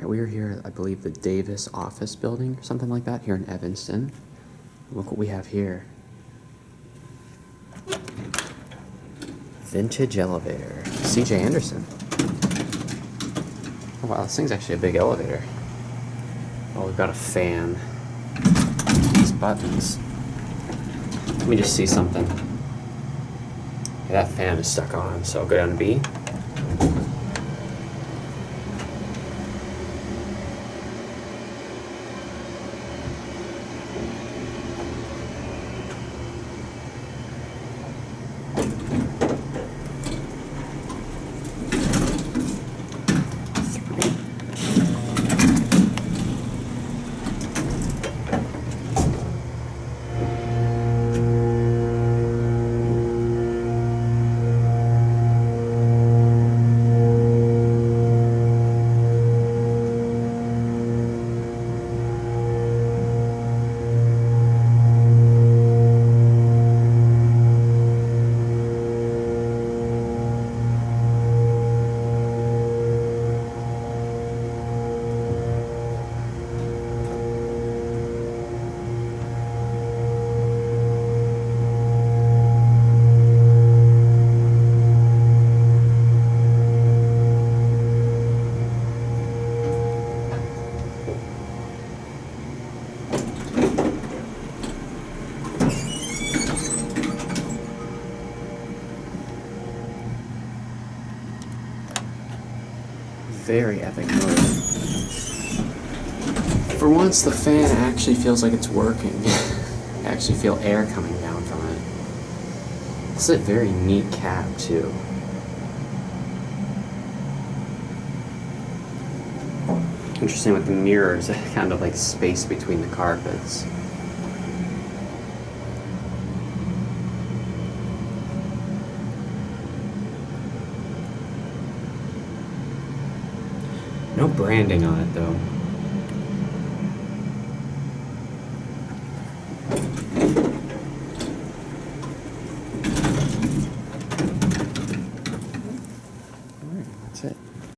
We are here, I believe, the Davis office building or something like that here in Evanston. Look what we have here. Vintage elevator. C.J. Anderson. Oh wow, this thing's actually a big elevator. Oh, we've got a fan. These buttons. Let me just see something. Yeah, that fan is stuck on, so I'll go down to B. Very epic motor. For once, the fan actually feels like it's working. I actually feel air coming down from it. This is a very neat cab, too. Interesting with the mirrors, kind of like space between the carpets. No branding on it, though.